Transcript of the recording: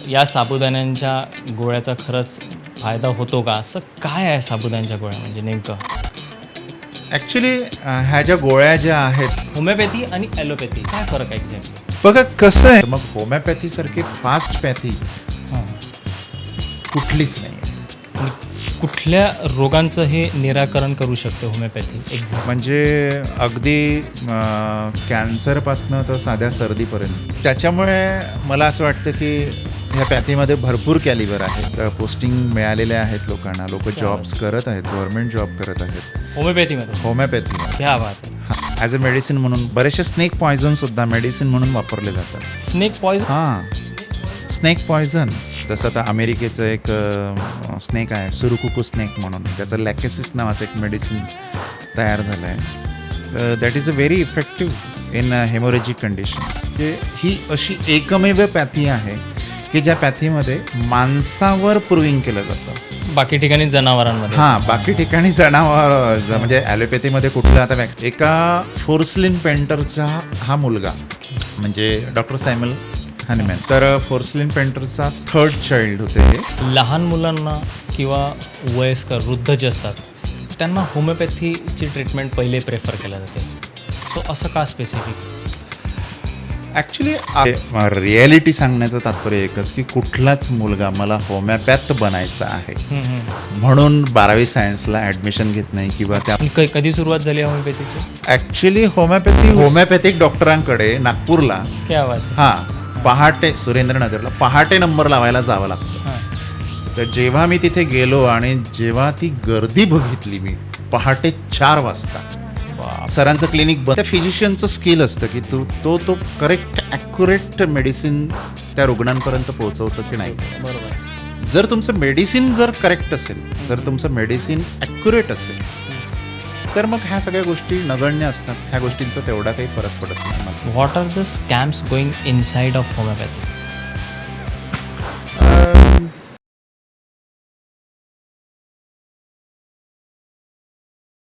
या साबुदाण्यांच्या गोळ्याचा खरंच फायदा होतो का? असं काय आहे साबुदाण्याच्या गोळ्या म्हणजे नेमकं? ॲक्च्युली ह्या ज्या गोळ्या ज्या आहेत, होमिओपॅथी आणि ॲलोपॅथी काय फरक आहे एक्झॅक्टली? बघा कसं आहे, मग होमिओपॅथीसारखी फास्ट पॅथी हां. कुठलीच नाही आहे. आणि कुठल्या रोगांचं हे निराकरण करू शकते होमिओपॅथी एक्झॅक्ट? म्हणजे अगदी कॅन्सरपासनं तर साध्या सर्दीपर्यंत. त्याच्यामुळे मला असं वाटतं की ह्या पॅथीमध्ये भरपूर कॅलिबर आहेत. पोस्टिंग मिळालेल्या आहेत लोकांना, लोक जॉब्स करत आहेत, गव्हर्नमेंट जॉब करत आहेत होमिओपॅथीमध्ये होमिओपॅथीमध्ये. क्या बात आहे. ॲज अ मेडिसिन म्हणून बरेचसे स्नेक पॉयझनसुद्धा मेडिसिन म्हणून वापरले जातात. Snake poison? हां, स्नेक पॉयझन. जसं आता अमेरिकेचं एक स्नेक आहे, सुरुकुकू स्नेक म्हणून, त्याचं लॅकेसिस नावाचं एक मेडिसिन तयार झालं आहे. That is a very effective in hemorrhagic conditions. ही अशी एकमेव पॅथी आहे की ज्या पॅथीमध्ये माणसावर प्रूव्हिंग केलं जातं. बाकी ठिकाणी जनावरांमध्ये. हां, बाकी ठिकाणी जनावर म्हणजे ॲलोपॅथीमध्ये कुठलं आता एका फोर्सलिन पेंटरचा हा मुलगा म्हणजे डॉक्टर सॅम्युअल हनीमॅन, तर फोर्सलिन पेंटरचा 3rd चाइल्ड होते हे. लहान मुलांना किंवा वयस्कर वृद्ध जे असतात त्यांना होमिओपॅथीची ट्रीटमेंट पहिले प्रेफर केल्या जाते. सो असं का स्पेसिफिक? ॲक्च्युली रिॲलिटी सांगण्याचं तात्पर्य एकच की कुठलाच मुलगा मला होमिओपॅथ बनायचा आहे म्हणून 12वी सायन्सला ॲडमिशन घेत नाही किंवा त्या कधी सुरुवात झाली होमिओपॅथीची? ॲक्च्युली होमिओपॅथिक डॉक्टरांकडे नागपूरला क्या बात. पहाटे सुरेंद्रनगरला पहाटे नंबर लावायला जावं लागतं. तर जेव्हा मी तिथे गेलो आणि जेव्हा ती गर्दी बघितली मी पहाटे 4 वाजता सरांचं क्लिनिक त्या फिजिशियनचं स्किल असतं की तो करेक्ट ॲक्युरेट मेडिसिन त्या रुग्णांपर्यंत पोहोचवतं की नाही. बरोबर. जर तुमचं मेडिसिन जर करेक्ट असेल, जर तुमचं मेडिसिन ॲक्युरेट असेल तर मग ह्या सगळ्या गोष्टी नगण्य असतात. ह्या गोष्टींचा तेवढा काही फरक पडत नाही. What are the scams going inside of homeopathy?